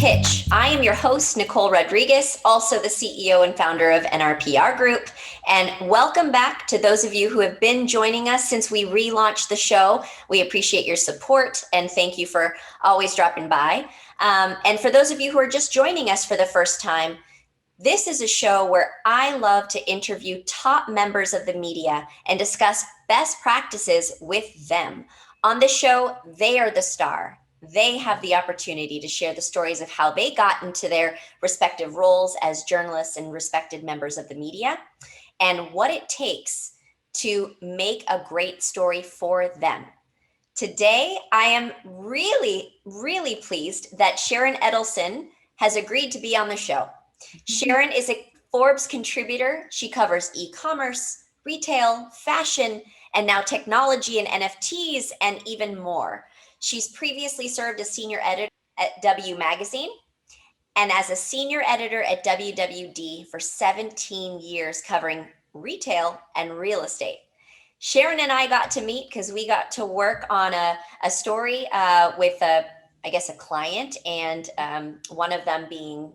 Pitch. I am your host, Nicole Rodriguez, also the CEO and founder of NRPR Group. And welcome back to those of you who have been joining us since we relaunched the show. We appreciate your support and thank you for always dropping by. And for those of you who are just joining us for the first time, this is a show where I love to interview top members of the media and discuss best practices with them. On the show, they are the star. They have the opportunity to share the stories of how they got into their respective roles as journalists and respected members of the media and what it takes to make a great story for them. Today, I am really, really pleased that Sharon Edelson has agreed to be on the show. Sharon is a Forbes contributor. She covers e-commerce, retail, fashion, and now technology and NFTs, and even more. She's previously served as senior editor at W Magazine and as a senior editor at WWD for 17 years, covering retail and real estate. Sharon and I got to meet because we got to work on a story with a client, and one of them being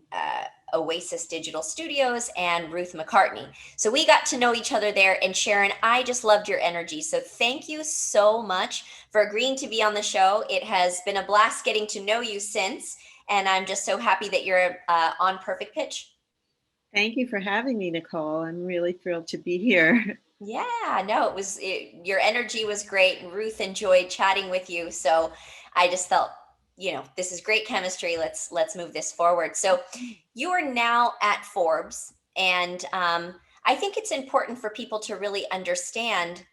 Oasis Digital Studios and Ruth McCartney. So we got to know each other there. And Sharon, I just loved your energy. So thank you so much for agreeing to be on the show. It has been a blast getting to know you since, and I'm just so happy that you're on Perfect Pitch. Thank you for having me, Nicole. I'm really thrilled to be here. Yeah, no, your energy was great. Ruth enjoyed chatting with you. So I just felt, this is great chemistry. Let's move this forward. So you are now at Forbes, and I think it's important for people to really understand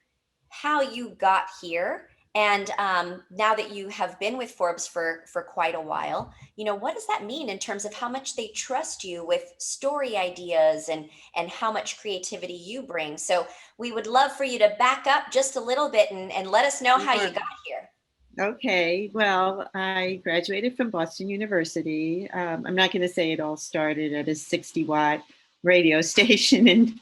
how you got here. And now that you have been with Forbes for quite a while, what does that mean in terms of how much they trust you with story ideas and how much creativity you bring? So we would love for you to back up just a little bit and let us know how you got here. Okay, well, I graduated from Boston University. I'm not going to say it all started at a 60-watt radio station,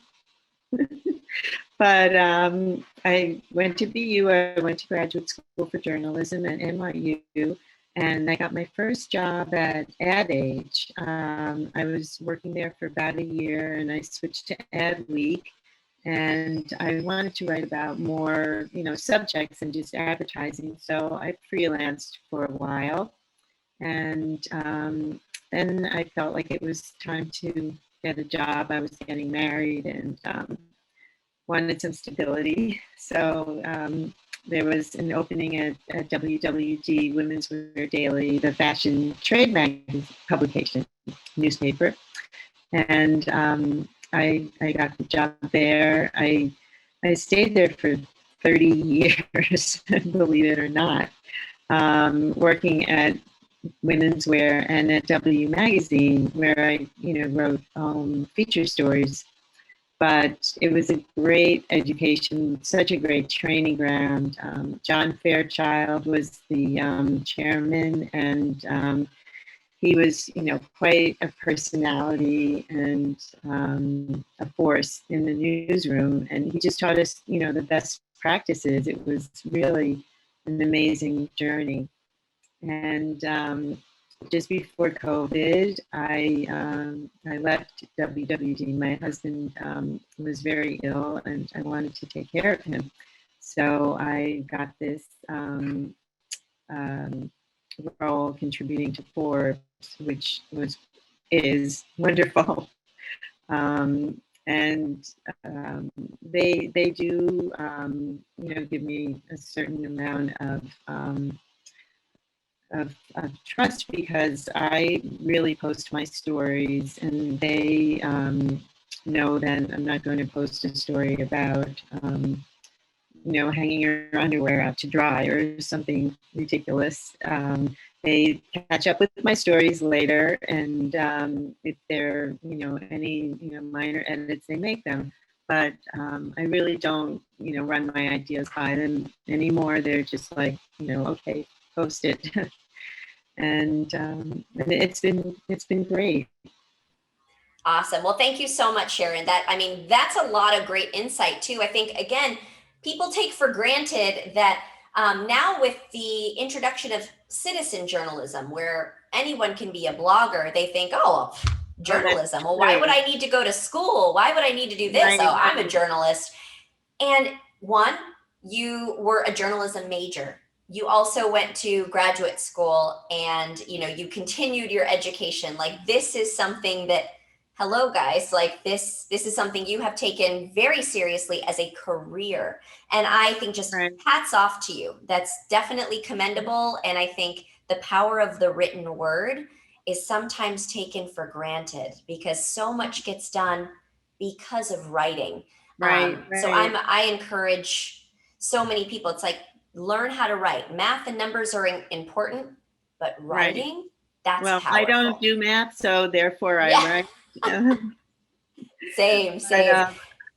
but I went to BU. I went to graduate school for journalism at NYU, and I got my first job at AdAge. I was working there for about a year, and I switched to AdWeek. And I wanted to write about more, subjects than just advertising. So I freelanced for a while, and then I felt like it was time to get a job. I was getting married and wanted some stability. So there was an opening at WWD, Women's Wear Daily, the fashion trade magazine publication newspaper, and I got the job there. I stayed there for 30 years, believe it or not, working at Women's Wear and at W Magazine, where I, wrote feature stories. But it was a great education, such a great training ground. John Fairchild was the chairman, and he was, quite a personality and a force in the newsroom. And he just taught us, the best practices. It was really an amazing journey. And just before COVID, I left WWD. My husband was very ill, and I wanted to take care of him. So I got this role contributing to Forbes, which is wonderful, and they do give me a certain amount of trust because I really post my stories, and they know that I'm not going to post a story about hanging your underwear out to dry or something ridiculous. They catch up with my stories later, and if there any minor edits, they make them. But I really don't run my ideas by them anymore. They're just like okay, post it, and it's been great. Awesome. Well, thank you so much, Sharon. That's a lot of great insight too. I think, again, people take for granted that now with the introduction of citizen journalism, where anyone can be a blogger. They think, oh, Oh, that's journalism. Well, why would true. I need to go to school? Why would I need to do this? Right, Oh, I'm a right, journalist. And one, you were a journalism major. You also went to graduate school and, you continued your education. Like this is something that, hello guys, like this is something you have taken very seriously as a career. And I think just right, hats off to you. That's definitely commendable. And I think the power of the written word is sometimes taken for granted because so much gets done because of writing. right, So right, I encourage so many people. It's like learn how to write. Math and numbers are important, but right. writing, that's Well, I don't powerful. do math, so therefore I Yeah, write. same, But same.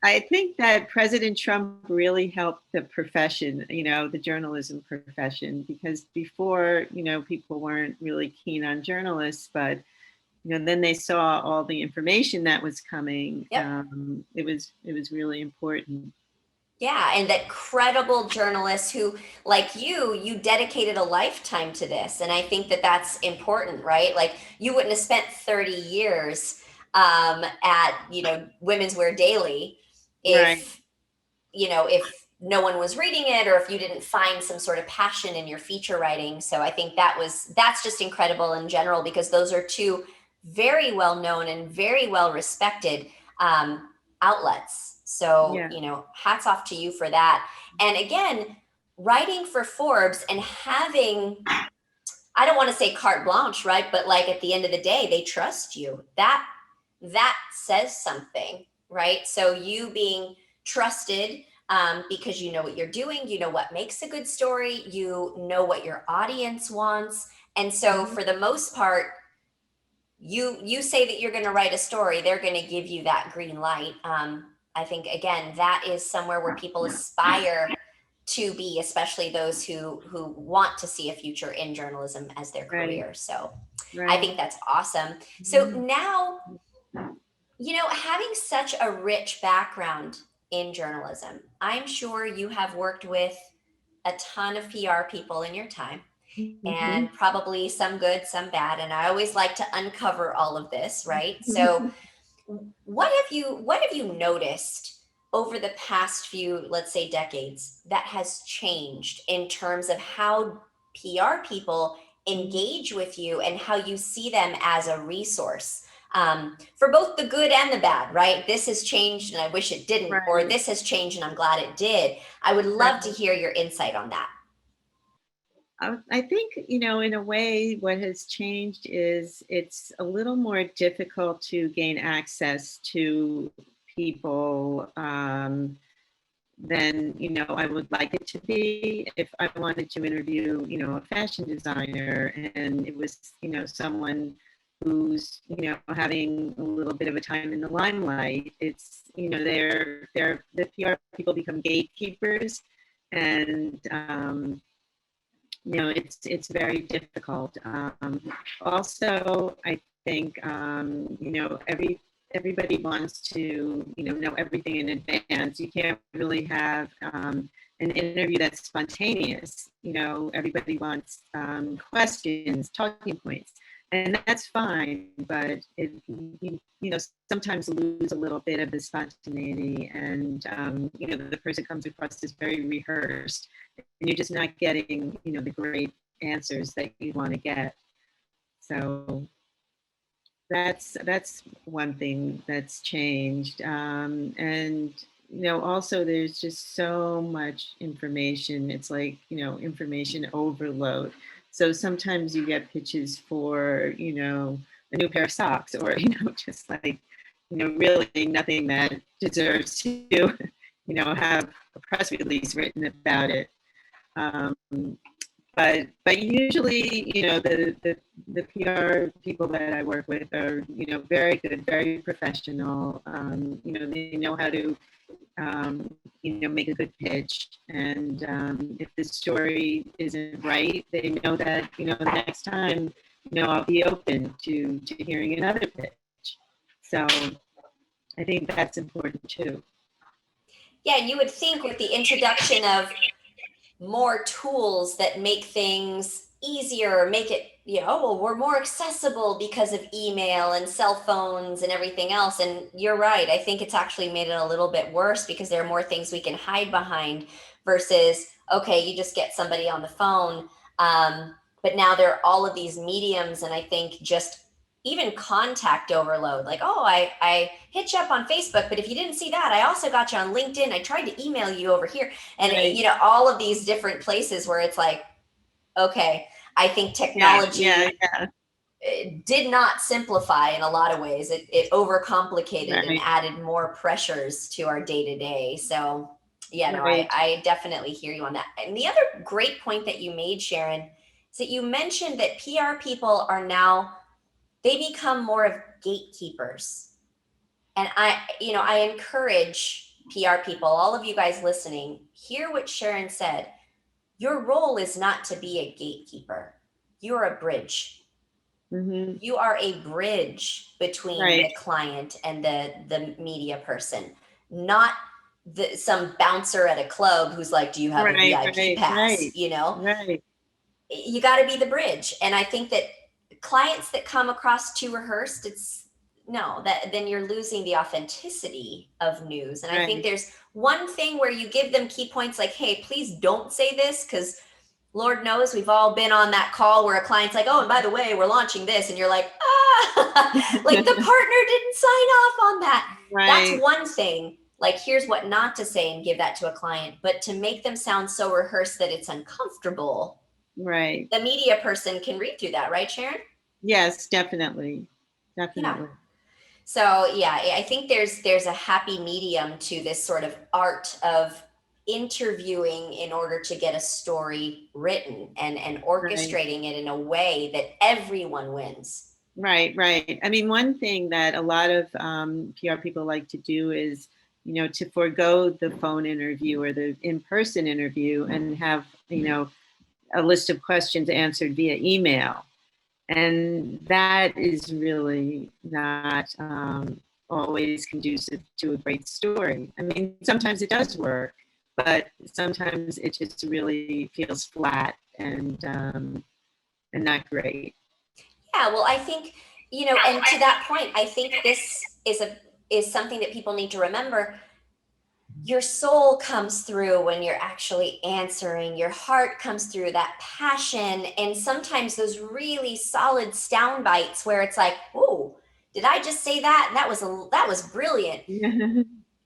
I think that President Trump really helped the profession, the journalism profession, because before, people weren't really keen on journalists, but then they saw all the information that was coming. Yep. It was really important. Yeah, and that credible journalists who, like you dedicated a lifetime to this, and I think that that's important, right? Like you wouldn't have spent 30 years at Women's Wear Daily Right, if no one was reading it or if you didn't find some sort of passion in your feature writing. So I think that's just incredible in general because those are two very well known and very well respected outlets. So, yeah, hats off to you for that. And again, writing for Forbes and having, I don't want to say carte blanche, right? But like at the end of the day, they trust you. That says something, right? So you being trusted because you know what you're doing, you know what makes a good story, you know what your audience wants, and so mhm, for the most part, you say that you're going to write a story, they're going to give you that green light. I think again that is somewhere where people aspire to be, especially those who want to see a future in journalism as their right, career. So I right. think that's awesome. So Mhm. now, having such a rich background in journalism, I'm sure you have worked with a ton of PR people in your time, Mhm. and probably some good, some bad. And I always like to uncover all of this, right? So, what have you noticed over the past few, let's say, decades that has changed in terms of how PR people engage with you and how you see them as a resource, for both the good and the bad, right? This has changed and I wish it didn't, or Right, this has changed and I'm glad it did. I would love to right. hear your insight on that. I think, in a way, what has changed is it's a little more difficult to gain access to people than, I would like it to be. If I wanted to interview, a fashion designer and it was, someone who's, having a little bit of a time in the limelight, it's, the PR people become gatekeepers. And it's very difficult. Also, I think everybody wants to know everything in advance. You can't really have an interview that's spontaneous. Everybody wants questions, talking points, and that's fine. But sometimes lose a little bit of the spontaneity, and the person comes across as very rehearsed, and you're just not getting the great answers that you want to get. So that's one thing that's changed. And also there's just so much information. It's like information overload. So sometimes you get pitches for a new pair of socks, or just like really nothing that deserves to have a press release written about it. um, but usually, the PR people that I work with are, very good, very professional. They know how to, make a good pitch. And if the story isn't right, they know that, the next time, I'll be open to hearing another pitch. So I think that's important too. Yeah, you would think with the introduction of more tools that make things easier, make it, oh, well, we're more accessible because of email and cell phones and everything else. And you're right. I think it's actually made it a little bit worse because there are more things we can hide behind versus, okay, you just get somebody on the phone. But now there are all of these mediums. And I think just even contact overload, like, oh, I hit you up on Facebook, but if you didn't see that, I also got you on LinkedIn. I tried to email you over here. And, Right. all of these different places where it's like, okay, I think Yeah, technology yeah, yeah. did not simplify in a lot of ways. It overcomplicated and Right, added more pressures to our day to day. So, yeah, no, right. I definitely hear you on that. And the other great point that you made, Sharon, is that you mentioned that PR people are now, they become more of gatekeepers. And I encourage PR people, all of you guys listening, hear what Sharon said. Your role is not to be a gatekeeper. You're a bridge. Hmm. You are a bridge between Right, the client and the media person, not some bouncer at a club who's like, do you have a right, VIP right, pass? right, right, You got to be the bridge. And I think that clients that come across too rehearsed, it's no, that then you're losing the authenticity of news. And I think right. there's one thing where you give them key points like, hey, please don't say this, because Lord knows we've all been on that call where a client's like, oh, and by the way, we're launching this. And you're like, like the partner didn't sign off on that. That's Right, one thing. Like, here's what not to say and give that to a client. But to make them sound so rehearsed that it's uncomfortable, right. the media person can read through that, right, Sharon? Yes, definitely, Yeah. definitely. So yeah, I think there's a happy medium to this sort of art of interviewing in order to get a story written and Right, orchestrating it in a way that everyone wins. right, right. I mean, one thing that a lot of PR people like to do is, to forego the phone interview or the in-person interview and have, a list of questions answered via email. And that is really not always conducive to a great story. I mean, sometimes it does work, but sometimes it just really feels flat and not great. Yeah, well, I think, and to that point, I think this is something that people need to remember. Your soul comes through when you're actually answering, your heart comes through, that passion, and sometimes those really solid sound bites where it's like, oh, did I just say that? And that was brilliant.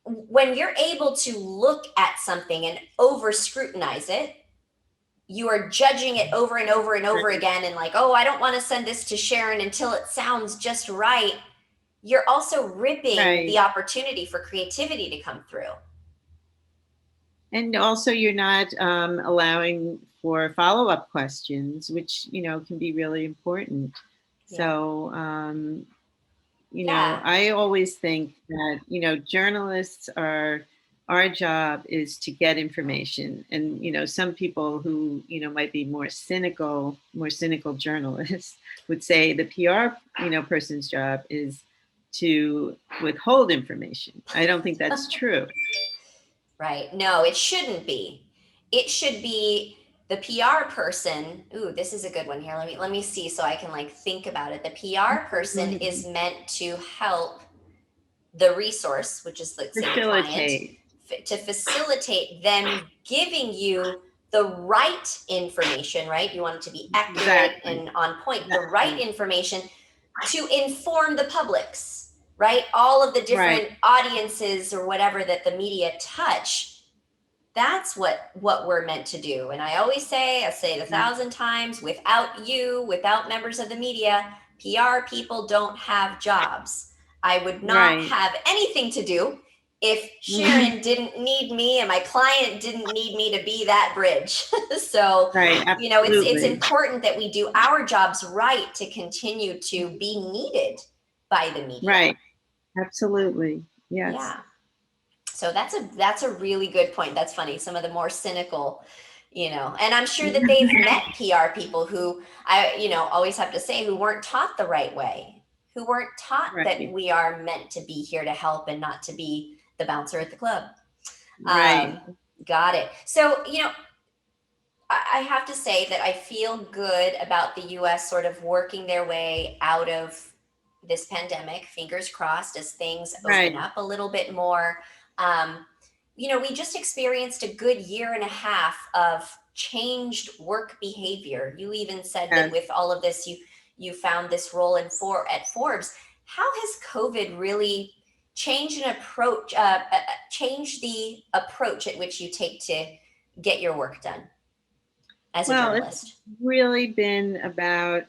When you're able to look at something and over scrutinize it, you are judging it over and over and over Right, again, and like, oh, I don't want to send this to Sharon until it sounds just right. You're also ripping the right. opportunity for creativity to come through. And also, you're not allowing for follow-up questions, which can be really important. Yeah. So, Yeah. I always think that, journalists are, our job is to get information. And, some people who, might be more cynical journalists would say the PR, person's job is to withhold information. I don't think that's true. Right. No, it shouldn't be. It should be the PR person. Ooh, this is a good one here. Let me see so I can like think about it. The PR person is meant to help the resource, which is, let's say, the client, Facilitate. to facilitate them giving you the right information, right? You want it to be accurate Exactly. and on point, the right Exactly. information to inform the publics, right? All of the Right. different audiences or whatever that the media touch. That's what we're meant to do. And I say it a thousand times, without you, without members of the media, PR people don't have jobs. I would not Right. have anything to do if Sharon didn't need me and my client didn't need me to be that bridge. So, Right. it's Absolutely. important that we do our jobs right to continue to be needed by the media. Right. Absolutely. Yes. Yeah. So that's a really good point. That's funny. Some of the more cynical, and I'm sure that they've met PR people who always have to say, who weren't taught the right way, who weren't taught that Right. we are meant to be here to help and not to be the bouncer at the club. Right. Um, got it. So, I have to say that I feel good about the US sort of working their way out of this pandemic, fingers crossed, as things open Right. up a little bit more. Um, we just experienced a good year and a half of changed work behavior. You even said that Yes. with all of this, you found this role at Forbes. How has COVID really changed the approach at which you take to get your work done as a Well, it's journalist? really been about,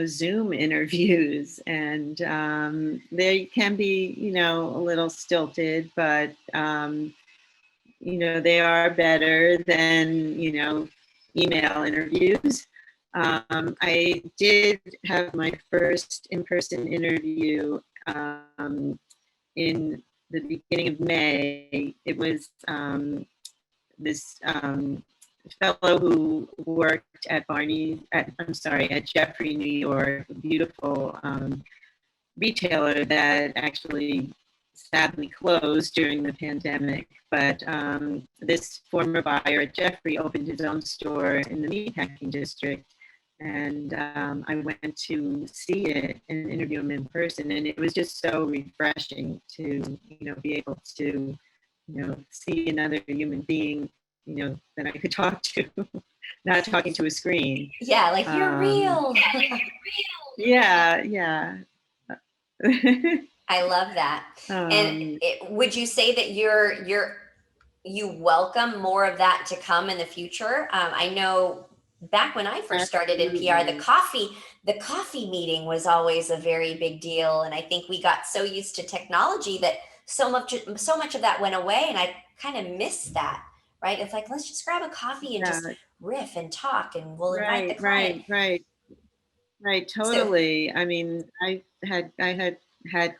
Zoom interviews, and they can be, a little stilted, but, they are better than, email interviews. I did have my first in-person interview in the beginning of May. It was this fellow who worked at at Jeffrey, New York, a beautiful retailer that actually sadly closed during the pandemic. But this former buyer at Jeffrey opened his own store in the meatpacking district. And I went to see it and interview him in person. And it was just so refreshing to, be able to, see another human being, that I could talk to, not talking to a screen. Yeah, like you're real. Yeah, yeah. I love that. And um, would you say that you welcome more of that to come in the future? I know back when I first started in PR, Absolutely. the coffee meeting was always a very big deal, and I think we got so used to technology that so much of that went away, and I kind of miss that. Right? It's like let's just grab a coffee and just Yeah, riff and talk, and we'll invite the right, client. right, right. Right, So totally. I mean, I had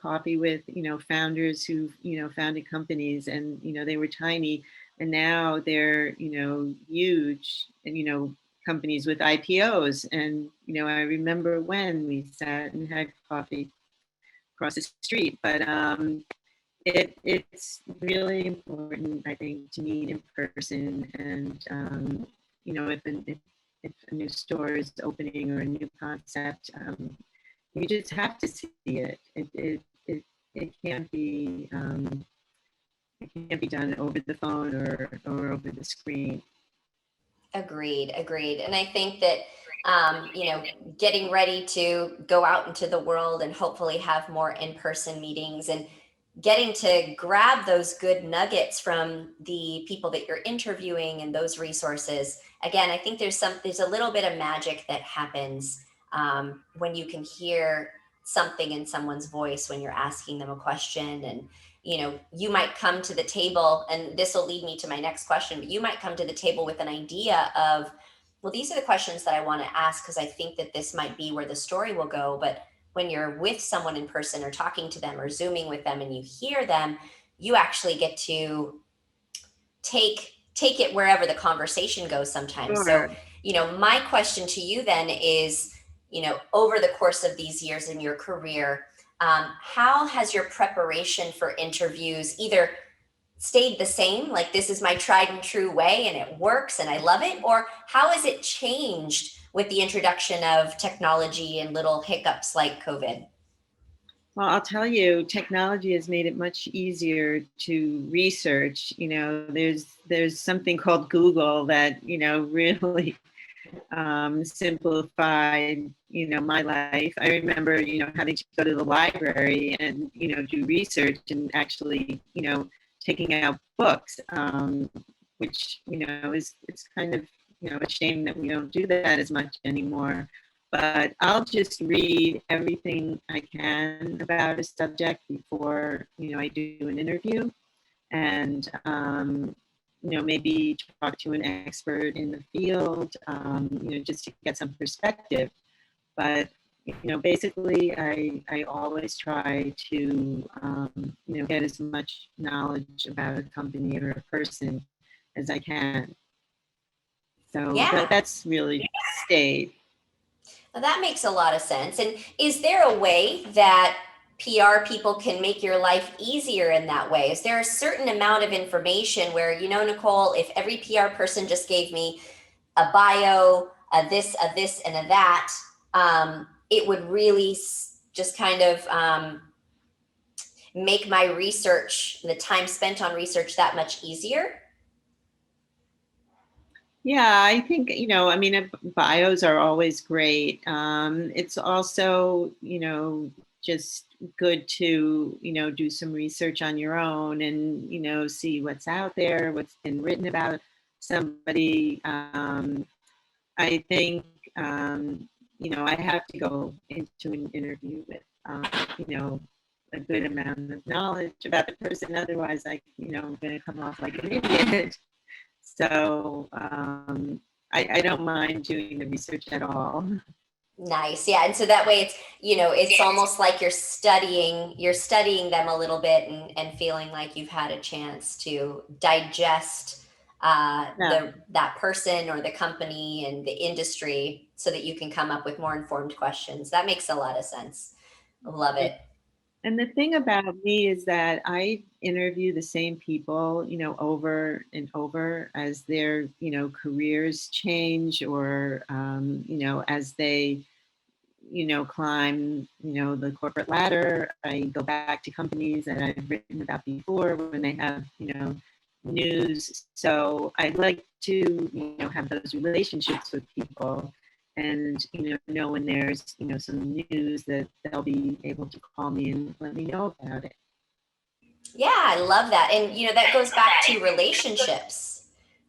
coffee with, founders who, founded companies, and, they were tiny, and now they're, huge, and, companies with IPOs. And, I remember when we sat and had coffee across the street. But it's really important, I think, to meet in person. And if a new store is opening or a new concept, you just have to see it. It can't be done over the phone or over the screen. agreed, agreed. And I think that, getting ready to go out into the world and hopefully have more in person meetings and getting to grab those good nuggets from the people that you're interviewing and those resources. Again, I think there's a little bit of magic that happens when you can hear something in someone's voice when you're asking them a question. And you might come to the table, and this will lead me to my next question, but you might come to the table with an idea of, well, these are the questions that I want to ask because I think that this might be where the story will go. But when you're with someone in person or talking to them or zooming with them and you hear them, you actually get to take it wherever the conversation goes sometimes. So, Sure. my question to you then is, over the course of these years in your career, how has your preparation for interviews either stayed the same, like this is my tried and true way and it works and I love it, or how has it changed with the introduction of technology and little hiccups like COVID? Well, I'll tell you, technology has made it much easier to research. There's something called Google that, really simplified, my life. I remember, having to go to the library and, do research and actually, taking out books, which, is it's kind of, a shame that we don't do that as much anymore. But I'll just read everything I can about a subject before, I do an interview, and maybe talk to an expert in the field, just to get some perspective. But basically, I always try to get as much knowledge about a company or a person as I can. So Yeah. that's really stayed. Now that makes a lot of sense. And is there a way that PR people can make your life easier in that way? Is there a certain amount of information where, Nicole, if every PR person just gave me a bio, a this, and a that, it would really just kind of make my research, the time spent on research, that much easier. Yeah, I think, I mean, bios are always great. It's also, just good to, do some research on your own and, see what's out there, what's been written about somebody. I think, I have to go into an interview with, a good amount of knowledge about the person. Otherwise, I'm going to come off like an idiot. So I don't mind doing the research at all. Nice. Yeah. And so that way it's, it's almost like you're studying them a little bit, and feeling like you've had a chance to digest Yeah. that person or the company and the industry, so that you can come up with more informed questions. That makes a lot of sense. Love it. And the thing about me is that I interview the same people, over and over as their, careers change or, as they, climb, the corporate ladder. I go back to companies that I've written about before when they have, news. So I like to, have those relationships with people and, know when there's, some news that they'll be able to call me and let me know about it. Yeah, I love that. And, that goes back to relationships,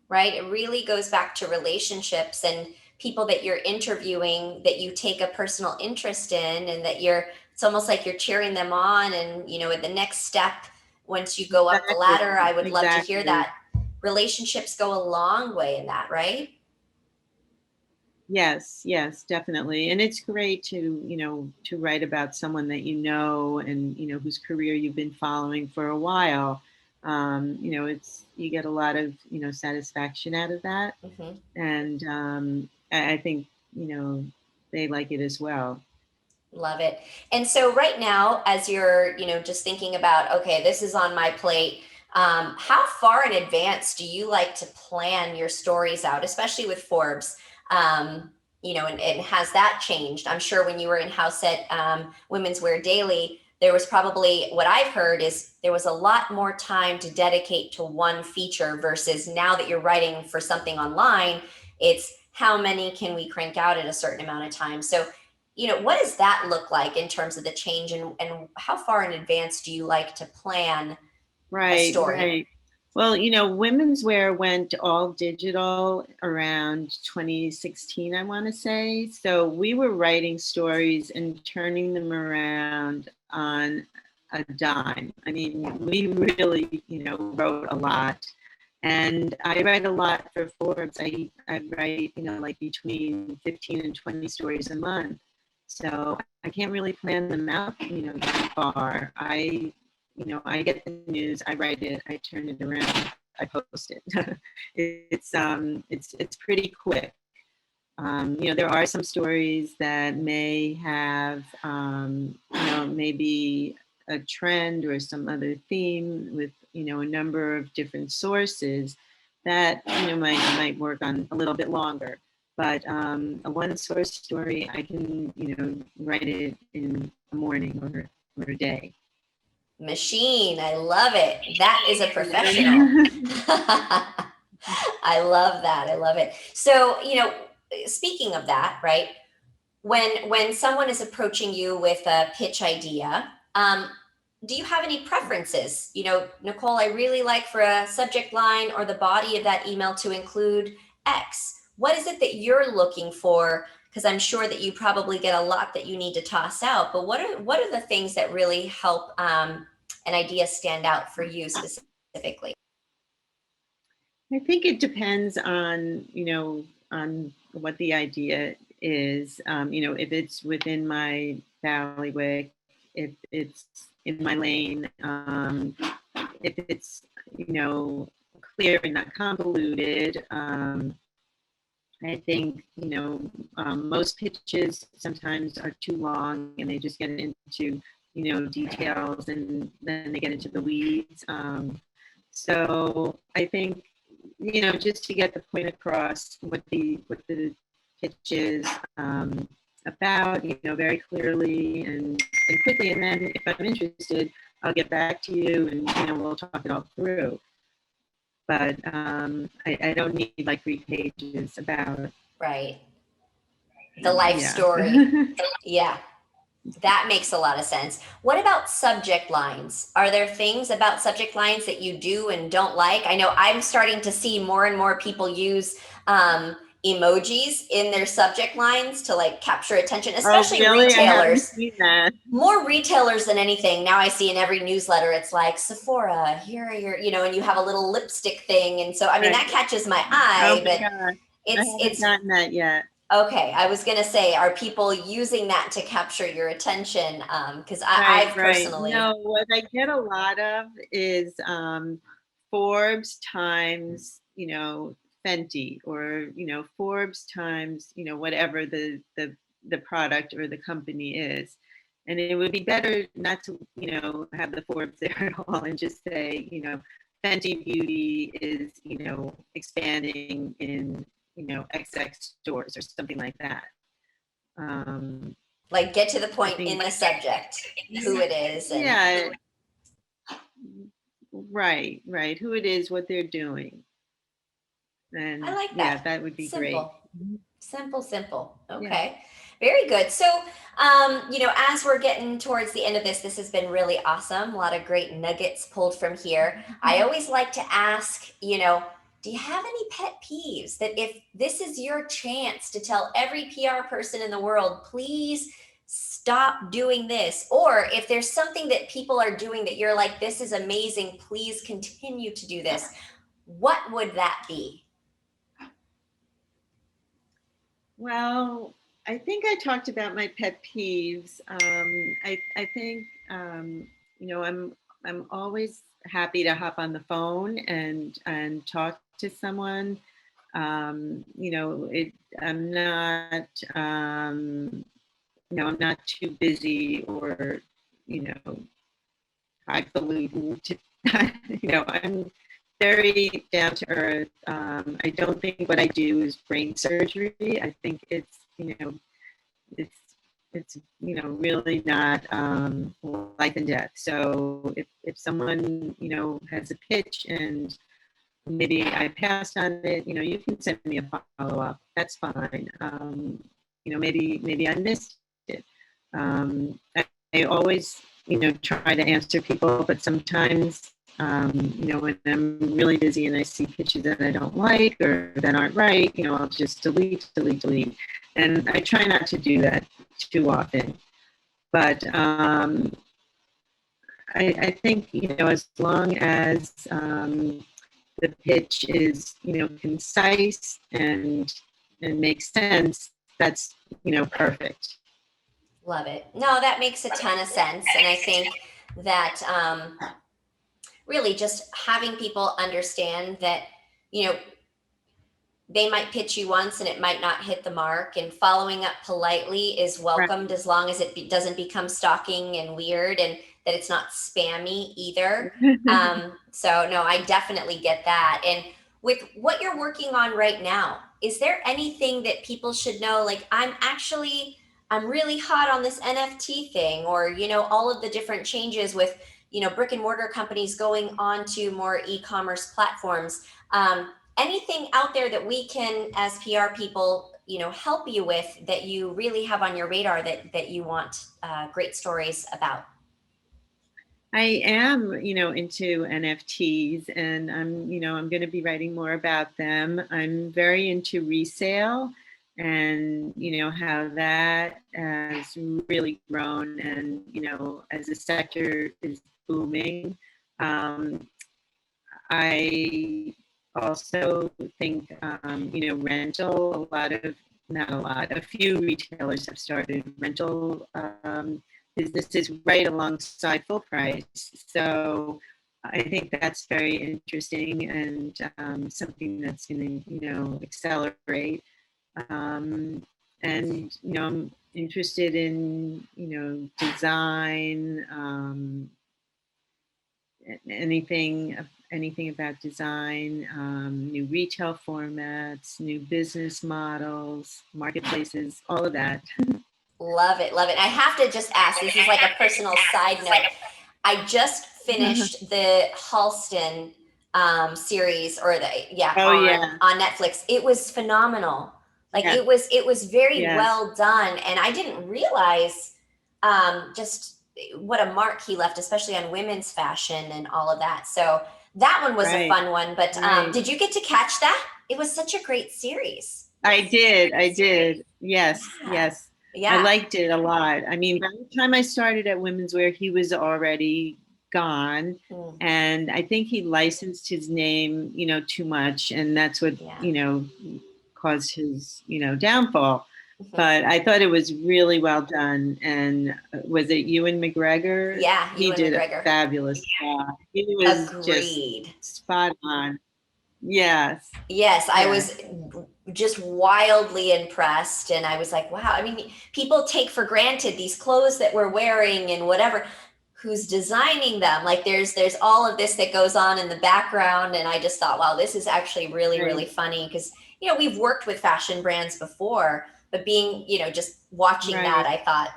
right? It really goes back to relationships and people that you're interviewing, that you take a personal interest in, and that it's almost like you're cheering them on. And, at the next step, once you go up the Exactly. ladder, I would love to hear Exactly. that. Relationships go a long way in that, right? Yes, yes, definitely. And it's great to, to write about someone that you know and, whose career you've been following for a while. You get a lot of, satisfaction out of that. Hmm. And I think, they like it as well. Love it. And so right now, as you're, just thinking about, okay, this is on my plate, how far in advance do you like to plan your stories out, especially with Forbes? And has that changed? I'm sure when you were in house at Women's Wear Daily, there was probably, what I've heard is there was a lot more time to dedicate to one feature, versus now that you're writing for something online, it's how many can we crank out in a certain amount of time. So what does that look like in terms of the change, and how far in advance do you like to plan a Right, story? right. Well, women's wear went all digital around 2016, I want to say. So we were writing stories and turning them around on a dime. I mean, we really, wrote a lot. And I write a lot for Forbes. I write, like between 15 and 20 stories a month. So I can't really plan them out, that far. I get the news, I write it, I turn it around, I post it. It's pretty quick. There are some stories that may have, maybe a trend or some other theme with, a number of different sources that, might work on a little bit longer. But a one source story, I can, write it in a morning or a day. Machine, I love it. That is a professional. I love that. I love it. So, speaking of that, right? When someone is approaching you with a pitch idea, do you have any preferences? Nicole, I really like for a subject line or the body of that email to include X. What is it that you're looking for? Because I'm sure that you probably get a lot that you need to toss out. But what are the things that really help an idea stand out for you specifically? I think it depends on, on what the idea is. If it's within my bailiwick, if it's in my lane, if it's, clear and not convoluted. I think, most pitches sometimes are too long and they just get into, details and then they get into the weeds. So I think, just to get the point across, what the pitch is about, very clearly and quickly. And then if I'm interested, I'll get back to you and, we'll talk it all through. But I don't need like 3 pages about. Right. The life story. Yeah. That makes a lot of sense. What about subject lines? Are there things about subject lines that you do and don't like? I know I'm starting to see more and more people use emojis in their subject lines to like capture attention, especially really? retailers. I haven't seen that. More retailers than anything. Now I see in every newsletter, it's like Sephora, here are your, and you have a little lipstick thing. And so, I mean, that catches my eye, Oh my but God. it's, I haven't gotten that yet. okay, I was gonna say, are people using that to capture your attention? Because I've personally. No, what I get a lot of is Forbes times, Fenty, or Forbes times, whatever the product or the company is. And it would be better not to, have the Forbes there at all and just say, Fenty Beauty is, expanding in, XX stores or something like that. Like, get to the point in the subject, who it is. And yeah, right, who it is, what they're doing. And I like that. Yeah, that would be Simple. great. Simple. Okay. Yeah. Very good. So, as we're getting towards the end of this has been really awesome. A lot of great nuggets pulled from here. I always like to ask, do you have any pet peeves that if this is your chance to tell every PR person in the world, please stop doing this? Or if there's something that people are doing that you're like, this is amazing, please continue to do this, what would that be? Well, I think I talked about my pet peeves. I think I'm always happy to hop on the phone and talk to someone. I'm not I'm not too busy or highfalutin to I'm very down to earth. I don't think what I do is brain surgery. I think it's it's really not life and death. So if someone has a pitch and maybe I passed on it, you can send me a follow up. That's fine. Maybe I missed it. I always try to answer people, but sometimes when I'm really busy and I see pitches that I don't like or that aren't right, I'll just delete. And I try not to do that too often. But I think, as long as the pitch is, concise and makes sense, that's, perfect. Love it. No, that makes a ton of sense. And I think that really just having people understand that, they might pitch you once and it might not hit the mark, and following up politely is welcomed, right, as long as it doesn't become stalking and weird, and that it's not spammy either. So no, I definitely get that. And with what you're working on right now, is there anything that people should know? Like, I'm really hot on this NFT thing, or, all of the different changes with, brick and mortar companies going on to more e-commerce platforms. Anything out there that we can, as PR people, help you with, that you really have on your radar that you want great stories about? I am, into NFTs, and I'm going to be writing more about them. I'm very into resale, and how that has really grown, and as a sector is booming. I also think, rental, a few retailers have started rental businesses right alongside full price. So I think that's very interesting, and something that's going to, accelerate. And, I'm interested in, design, anything anything about design, new retail formats, new business models, marketplaces, all of that. Love it. Love it. I have to just ask, this is like a personal side note. I just finished the Halston series, or Oh yeah, on Netflix. It was phenomenal. Like yeah, it was very yes, well done, and I didn't realize just what a mark he left, especially on women's fashion and all of that. So that one was a right, fun one. But right. did you get to catch that? It was such a great series. I did. Yes, Yeah, yes. I yeah, liked it a lot. I mean, by the time I started at Women's Wear, he was already gone. mm, And I think he licensed his name, too much. And that's what, yeah. caused his, downfall. Mhm. But I thought it was really well done. And was it Ewan McGregor? Yeah, He Ewan did a McGregor. fabulous job. He was just Agreed. spot on. Yes, Yes, I yes, was just wildly impressed. And I was like, wow. I mean, people take for granted these clothes that we're wearing and whatever. Who's designing them? Like there's all of this that goes on in the background. And I just thought, wow, this is actually really, really right, funny because, we've worked with fashion brands before, but being, just watching that, right. I thought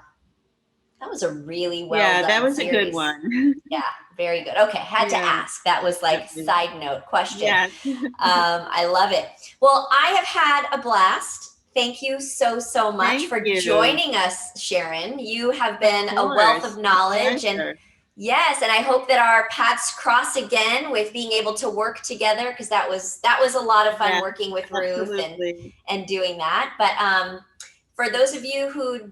that was a really well Yeah, that done was a good series. one. Yeah, very good. Okay, had to Yeah, ask. That was like definitely. side note question. Yes. I love it. Well, I have had a blast. Thank you so, so much Thank for you. joining us, Sharon. You have Of been a wealth of course. My knowledge, and pleasure. yes, and I hope that our paths cross again with being able to work together, because that was a lot of fun Yeah, working with Ruth absolutely. and doing that. But for those of you who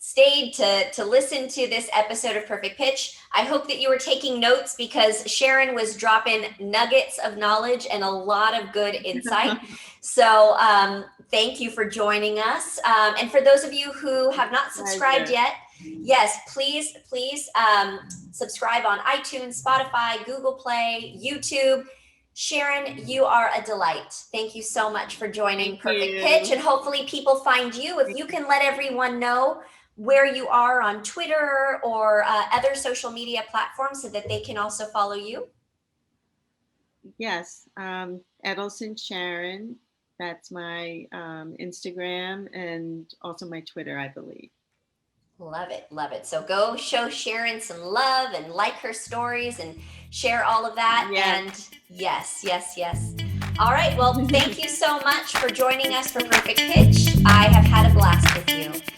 stayed to listen to this episode of Perfect Pitch, I hope that you were taking notes, because Sharon was dropping nuggets of knowledge and a lot of good insight. So thank you for joining us. And for those of you who have not subscribed Pleasure. yet, yes, please subscribe on iTunes, Spotify, Google Play, YouTube. Sharon, you are a delight. Thank you so much for joining Thank Perfect Pitch. you. And hopefully people find you. If Thank you you. can let everyone know where you are on Twitter or other social media platforms so that they can also follow you. Yes, Edelson Sharon. That's my Instagram and also my Twitter, I believe. Love it. Love it. So go show Sharon some love and like her stories and share all of that. Yes. And yes, yes, yes. All right. Well, thank you so much for joining us for Perfect Pitch. I have had a blast with you.